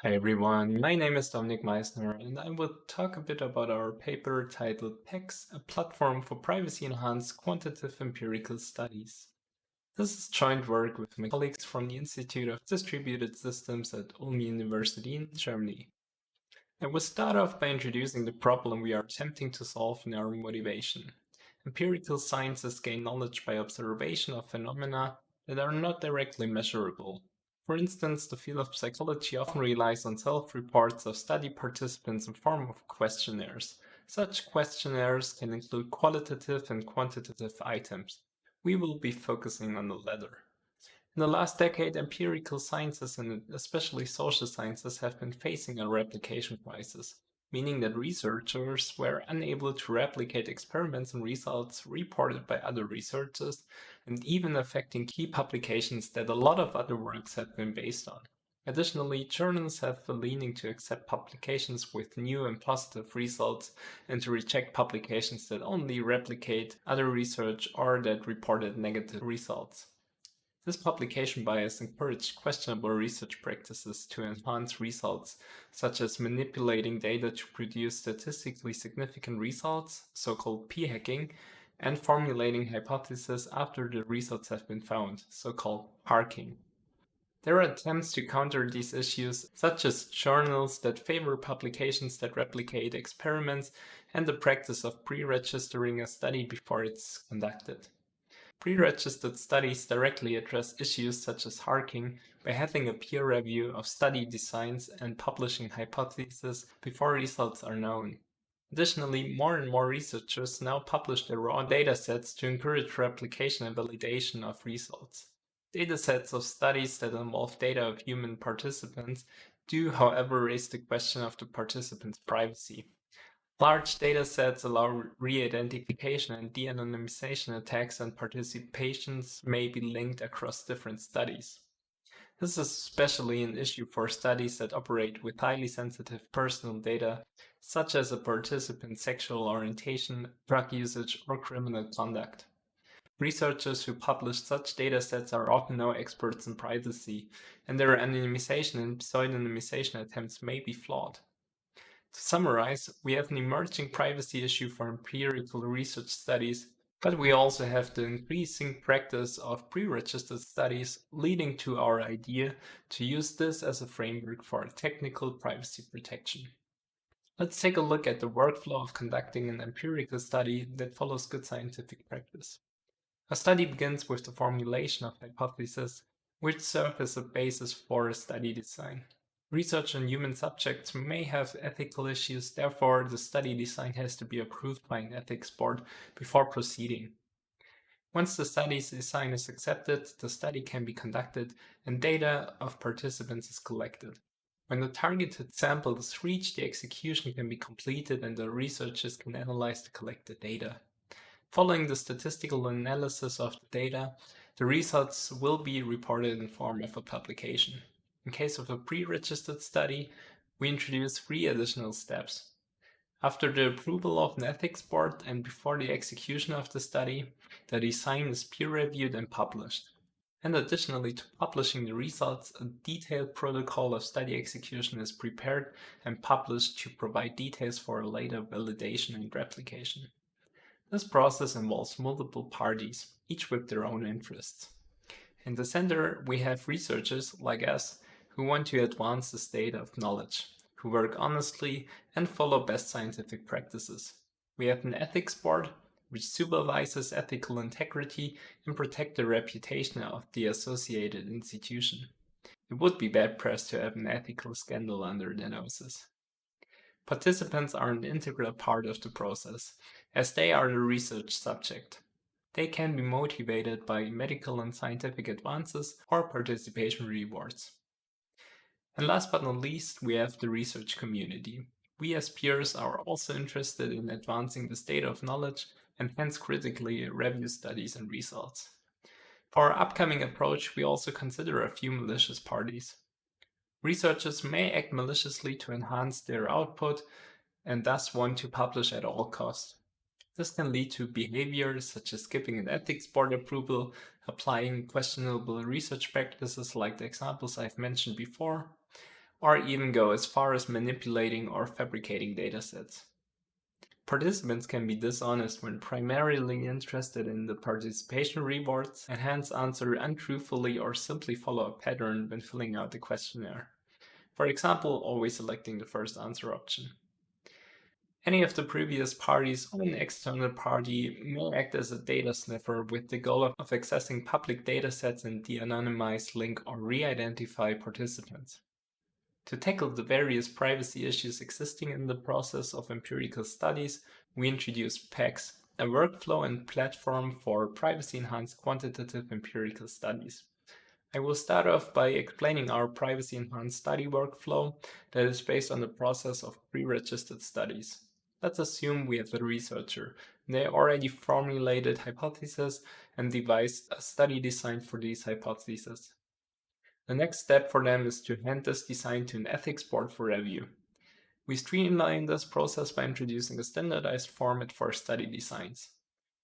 Hi everyone, my name is Dominik Meißner and I will talk a bit about our paper titled PeQES, a platform for privacy-enhanced quantitative empirical studies. This is joint work with my colleagues from the Institute of Distributed Systems at Ulm University in Germany. I will start off by introducing the problem we are attempting to solve in our motivation. Empirical sciences gain knowledge by observation of phenomena that are not directly measurable. For instance, the field of psychology often relies on self-reports of study participants in form of questionnaires. Such questionnaires can include qualitative and quantitative items. We will be focusing on the latter. In the last decade, empirical sciences and especially social sciences have been facing a replication crisis, meaning that researchers were unable to replicate experiments and results reported by other researchers, and even affecting key publications that a lot of other works have been based on. Additionally, journals have a leaning to accept publications with new and positive results and to reject publications that only replicate other research or that reported negative results. This publication bias encouraged questionable research practices to enhance results, such as manipulating data to produce statistically significant results, so-called p-hacking, and formulating hypotheses after the results have been found, so-called harking. There are attempts to counter these issues, such as journals that favor publications that replicate experiments and the practice of pre-registering a study before it's conducted. Pre-registered studies directly address issues such as harking by having a peer review of study designs and publishing hypotheses before results are known. Additionally, more and more researchers now publish their raw datasets to encourage replication and validation of results. Datasets of studies that involve data of human participants do, however, raise the question of the participants' privacy. Large datasets allow re-identification and de-anonymization attacks, and participations may be linked across different studies. This is especially an issue for studies that operate with highly sensitive personal data, such as a participant's sexual orientation, drug usage, or criminal conduct. Researchers who publish such datasets are often no experts in privacy, and their anonymization and pseudonymization attempts may be flawed. To summarize, we have an emerging privacy issue for empirical research studies, but we also have the increasing practice of pre-registered studies, leading to our idea to use this as a framework for technical privacy protection. Let's take a look at the workflow of conducting an empirical study that follows good scientific practice. A study begins with the formulation of hypotheses, which serve as a basis for a study design. Research on human subjects may have ethical issues, therefore the study design has to be approved by an ethics board before proceeding. Once the study design is accepted, the study can be conducted and data of participants is collected. When the targeted samples reach, the execution can be completed and the researchers can analyze the collected data. Following the statistical analysis of the data, the results will be reported in form of a publication. In case of a pre-registered study, we introduce 3 additional steps. After the approval of an ethics board and before the execution of the study, the design is peer-reviewed and published. And additionally to publishing the results, a detailed protocol of study execution is prepared and published to provide details for later validation and replication. This process involves multiple parties, each with their own interests. In the center, we have researchers like us who want to advance the state of knowledge, who work honestly and follow best scientific practices. We have an ethics board, which supervises ethical integrity and protects the reputation of the associated institution. It would be bad press to have an ethical scandal under their noses. Participants are an integral part of the process, as they are the research subject. They can be motivated by medical and scientific advances or participation rewards. And last but not least, we have the research community. We as peers are also interested in advancing the state of knowledge and hence critically review studies and results. For our upcoming approach, we also consider a few malicious parties. Researchers may act maliciously to enhance their output and thus want to publish at all costs. This can lead to behaviors such as skipping an ethics board approval, applying questionable research practices like the examples I've mentioned before, or even go as far as manipulating or fabricating datasets. Participants can be dishonest when primarily interested in the participation rewards and hence answer untruthfully or simply follow a pattern when filling out the questionnaire. For example, always selecting the first answer option. Any of the previous parties or an external party may act as a data sniffer with the goal of accessing public datasets and de-anonymize, link, or re-identify participants. To tackle the various privacy issues existing in the process of empirical studies, we introduced PeQES, a workflow and platform for privacy-enhanced quantitative empirical studies. I will start off by explaining our privacy-enhanced study workflow that is based on the process of pre-registered studies. Let's assume we have a researcher. They already formulated hypotheses and devised a study design for these hypotheses. The next step for them is to hand this design to an ethics board for review. We streamline this process by introducing a standardized format for study designs.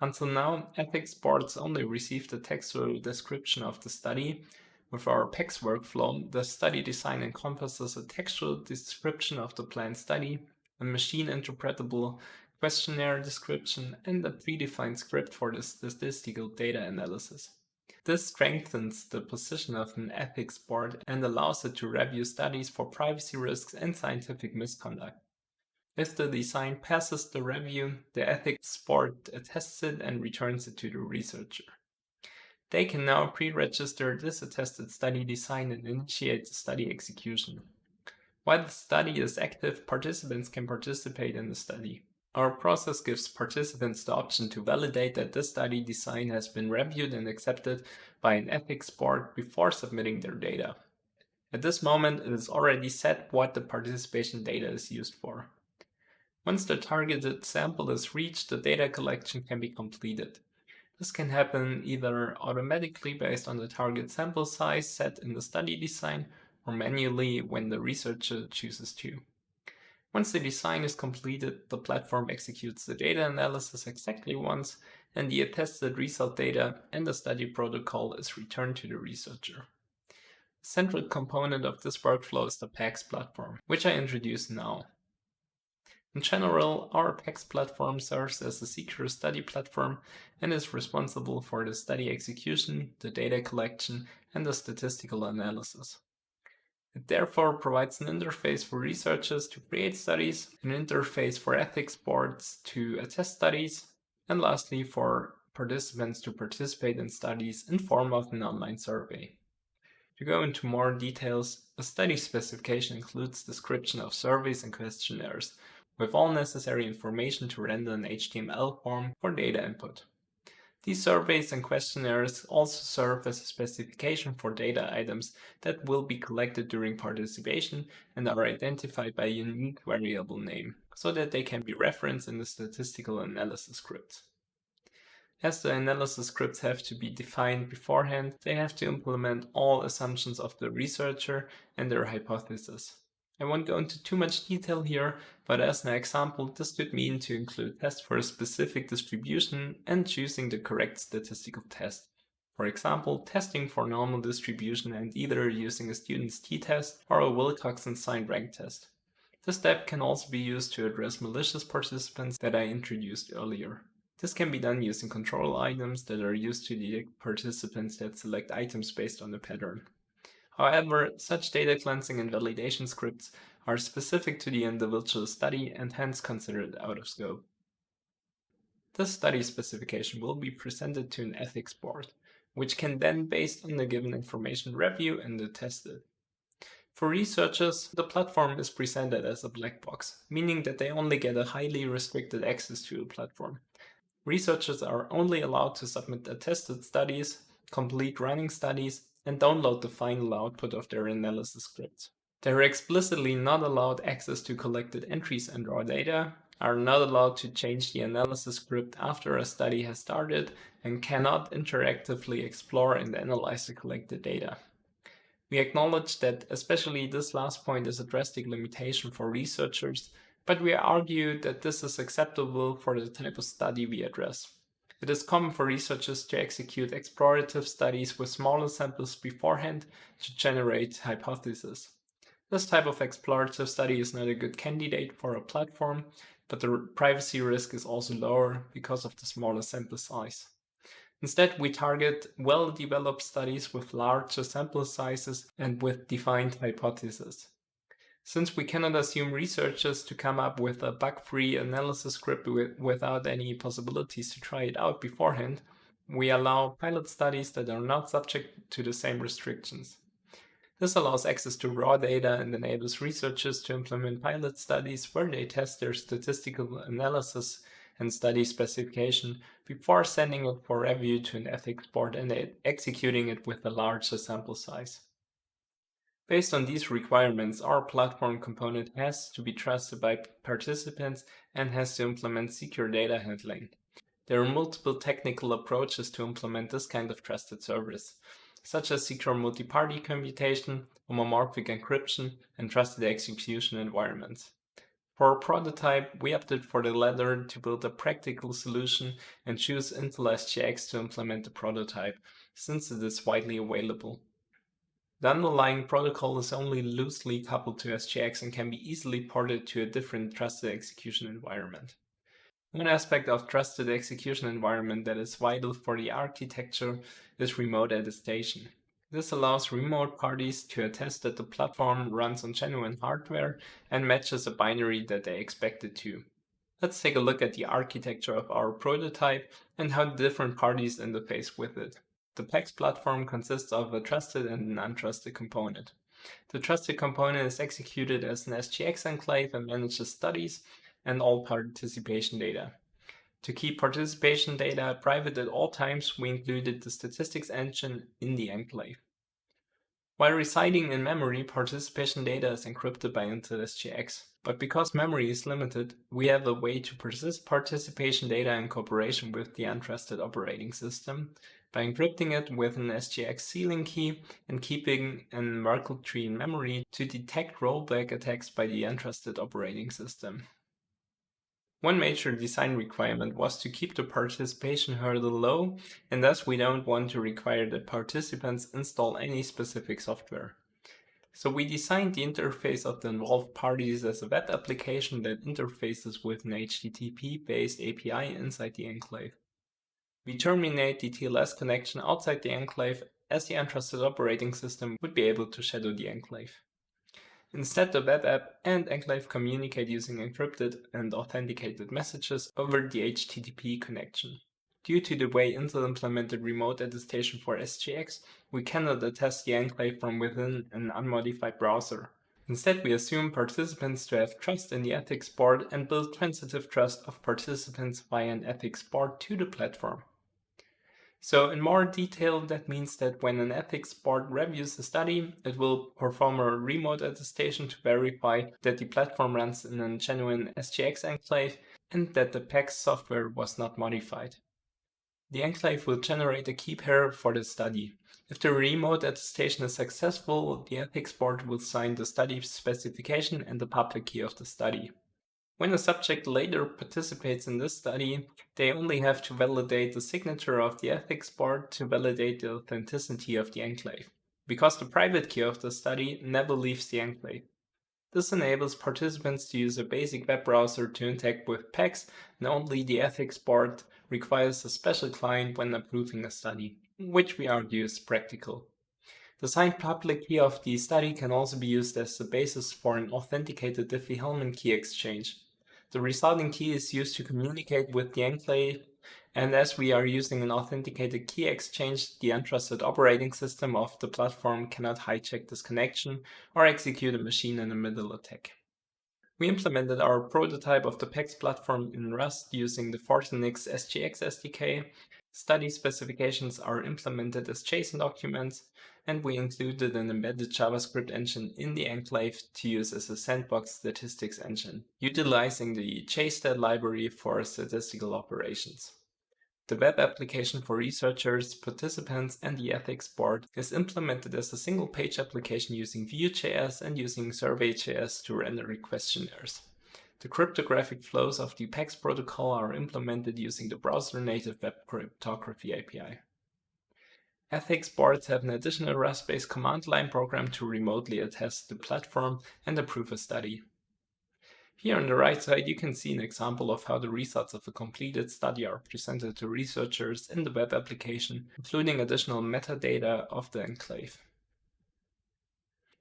Until now, ethics boards only received a textual description of the study. With our PeQES workflow, the study design encompasses a textual description of the planned study, a machine-interpretable questionnaire description, and a predefined script for the statistical data analysis. This strengthens the position of an ethics board and allows it to review studies for privacy risks and scientific misconduct. If the design passes the review, the ethics board attests it and returns it to the researcher. They can now pre-register this attested study design and initiate the study execution. While the study is active, participants can participate in the study. Our process gives participants the option to validate that this study design has been reviewed and accepted by an ethics board before submitting their data. At this moment, it is already set what the participation data is used for. Once the targeted sample is reached, the data collection can be completed. This can happen either automatically based on the target sample size set in the study design, or manually when the researcher chooses to. Once the design is completed, the platform executes the data analysis exactly once, and the attested result data and the study protocol is returned to the researcher. The central component of this workflow is the PeQES platform, which I introduce now. In general, our PeQES platform serves as a secure study platform and is responsible for the study execution, the data collection, and the statistical analysis. It therefore provides an interface for researchers to create studies, an interface for ethics boards to attest studies, and lastly for participants to participate in studies in form of an online survey. To go into more details, a study specification includes description of surveys and questionnaires, with all necessary information to render an HTML form for data input. These surveys and questionnaires also serve as a specification for data items that will be collected during participation and are identified by a unique variable name, so that they can be referenced in the statistical analysis scripts. As the analysis scripts have to be defined beforehand, they have to implement all assumptions of the researcher and their hypothesis. I won't go into too much detail here, but as an example, this could mean to include tests for a specific distribution and choosing the correct statistical test. For example, testing for normal distribution and either using a student's t-test or a Wilcoxon signed rank test. This step can also be used to address malicious participants that I introduced earlier. This can be done using control items that are used to detect participants that select items based on the pattern. However, such data cleansing and validation scripts are specific to the individual study and hence considered out of scope. This study specification will be presented to an ethics board, which can then, based on the given information, review and attest it. For researchers, the platform is presented as a black box, meaning that they only get a highly restricted access to the platform. Researchers are only allowed to submit attested studies, complete running studies, and download the final output of their analysis scripts. They are explicitly not allowed access to collected entries and raw data, are not allowed to change the analysis script after a study has started, and cannot interactively explore and analyze the collected data. We acknowledge that especially this last point is a drastic limitation for researchers, but we argue that this is acceptable for the type of study we address. It is common for researchers to execute explorative studies with smaller samples beforehand to generate hypotheses. This type of explorative study is not a good candidate for a platform, but the privacy risk is also lower because of the smaller sample size. Instead, we target well-developed studies with larger sample sizes and with defined hypotheses. Since we cannot assume researchers to come up with a bug-free analysis script without any possibilities to try it out beforehand, we allow pilot studies that are not subject to the same restrictions. This allows access to raw data and enables researchers to implement pilot studies where they test their statistical analysis and study specification before sending it for review to an ethics board and executing it with a larger sample size. Based on these requirements, our platform component has to be trusted by participants and has to implement secure data handling. There are multiple technical approaches to implement this kind of trusted service, such as secure multi-party computation, homomorphic encryption, and trusted execution environments. For our prototype, we opted for the latter to build a practical solution and choose Intel SGX to implement the prototype, since it is widely available. The underlying protocol is only loosely coupled to SGX and can be easily ported to a different trusted execution environment. One aspect of trusted execution environment that is vital for the architecture is remote attestation. This allows remote parties to attest that the platform runs on genuine hardware and matches a binary that they expect it to. Let's take a look at the architecture of our prototype and how different parties interface with it. The PeQES platform consists of a trusted and an untrusted component. The trusted component is executed as an SGX enclave and manages studies and all participation data. To keep participation data private at all times, we included the statistics engine in the enclave. While residing in memory, participation data is encrypted by Intel SGX. But because memory is limited, we have a way to persist participation data in cooperation with the untrusted operating system by encrypting it with an SGX sealing key and keeping an Merkle tree in memory to detect rollback attacks by the untrusted operating system. One major design requirement was to keep the participation hurdle low, and thus we don't want to require that participants install any specific software. So we designed the interface of the involved parties as a web application that interfaces with an HTTP-based API inside the enclave. We terminate the TLS connection outside the enclave, as the untrusted operating system would be able to shadow the enclave. Instead, the web app and enclave communicate using encrypted and authenticated messages over the HTTP connection. Due to the way Intel implemented remote attestation for SGX, we cannot attest the enclave from within an unmodified browser. Instead, we assume participants to have trust in the ethics board and build transitive trust of participants via an ethics board to the platform. So in more detail, that means that when an ethics board reviews a study, it will perform a remote attestation to verify that the platform runs in a genuine SGX enclave and that the PeQES software was not modified. The enclave will generate a key pair for the study. If the remote attestation is successful, the ethics board will sign the study specification and the public key of the study. When a subject later participates in this study, they only have to validate the signature of the ethics board to validate the authenticity of the enclave, because the private key of the study never leaves the enclave. This enables participants to use a basic web browser to interact with PeQES, and only the ethics board requires a special client when approving a study, which we argue is practical. The signed public key of the study can also be used as the basis for an authenticated Diffie-Hellman key exchange. The resulting key is used to communicate with the enclave, and as we are using an authenticated key exchange, the untrusted operating system of the platform cannot hijack this connection or execute a machine-in-the-middle attack. We implemented our prototype of the PeQES platform in Rust using the Fortinix SGX SDK. Study specifications are implemented as JSON documents, and we included an embedded JavaScript engine in the enclave to use as a sandbox statistics engine, utilizing the JSTAT library for statistical operations. The web application for researchers, participants, and the ethics board is implemented as a single-page application using Vue.js and using Survey.js to render questionnaires. The cryptographic flows of the PeQES protocol are implemented using the browser-native web cryptography API. Ethics boards have an additional Rust-based command line program to remotely attest the platform and approve a study. Here on the right side, you can see an example of how the results of a completed study are presented to researchers in the web application, including additional metadata of the enclave.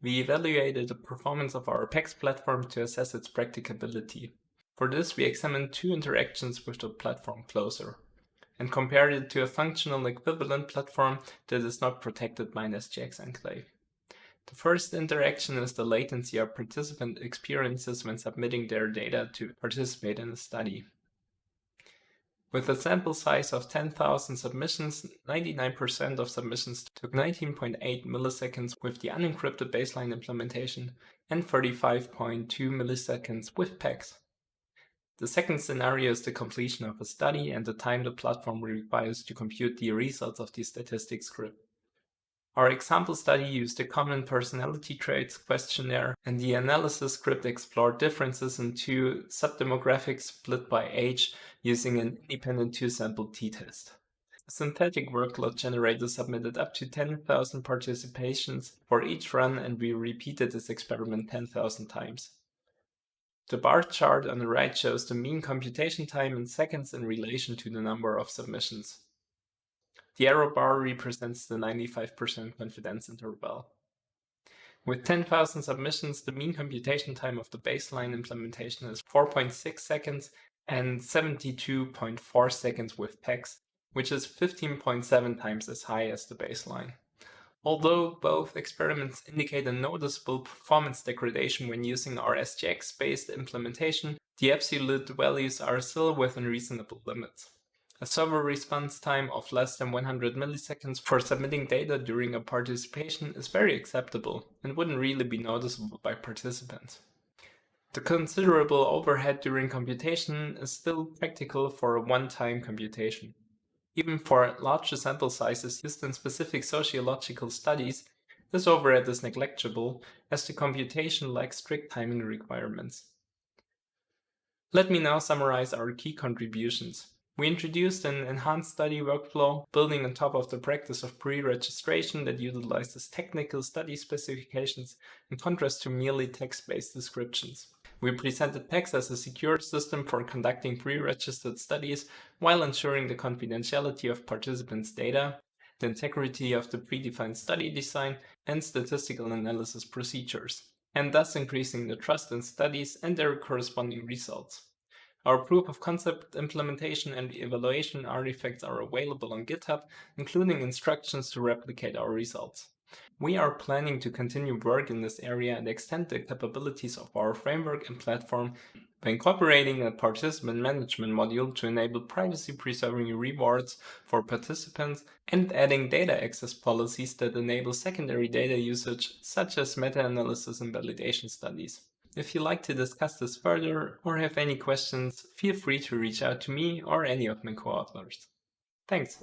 We evaluated the performance of our PeQES platform to assess its practicability. For this, we examined two interactions with the platform closer and compared it to a functional equivalent platform that is not protected by an SGX enclave. The first interaction is the latency a participant experiences when submitting their data to participate in a study. With a sample size of 10,000 submissions, 99% of submissions took 19.8 milliseconds with the unencrypted baseline implementation and 35.2 milliseconds with PeQES. The second scenario is the completion of a study and the time the platform requires to compute the results of the statistics script. Our example study used a common personality traits questionnaire, and the analysis script explored differences in two subdemographics split by age using an independent two-sample t-test. A synthetic workload generator submitted up to 10,000 participations for each run, and we repeated this experiment 10,000 times. The bar chart on the right shows the mean computation time in seconds in relation to the number of submissions. The arrow bar represents the 95% confidence interval. With 10,000 submissions, the mean computation time of the baseline implementation is 4.6 seconds and 72.4 seconds with PeQES, which is 15.7 times as high as the baseline. Although both experiments indicate a noticeable performance degradation when using our SGX-based implementation, the absolute values are still within reasonable limits. A server response time of less than 100 milliseconds for submitting data during a participation is very acceptable and wouldn't really be noticeable by participants. The considerable overhead during computation is still practical for a one-time computation. Even for larger sample sizes used in specific sociological studies, this overhead is negligible as the computation lacks strict timing requirements. Let me now summarize our key contributions. We introduced an enhanced study workflow, building on top of the practice of pre-registration that utilizes technical study specifications in contrast to merely text-based descriptions. We presented PeQES as a secure system for conducting pre-registered studies while ensuring the confidentiality of participants' data, the integrity of the predefined study design, and statistical analysis procedures, and thus increasing the trust in studies and their corresponding results. Our proof of concept implementation and evaluation artifacts are available on GitHub, including instructions to replicate our results. We are planning to continue work in this area and extend the capabilities of our framework and platform by incorporating a participant management module to enable privacy-preserving rewards for participants and adding data access policies that enable secondary data usage, such as meta-analysis and validation studies. If you'd like to discuss this further or have any questions, feel free to reach out to me or any of my co-authors. Thanks!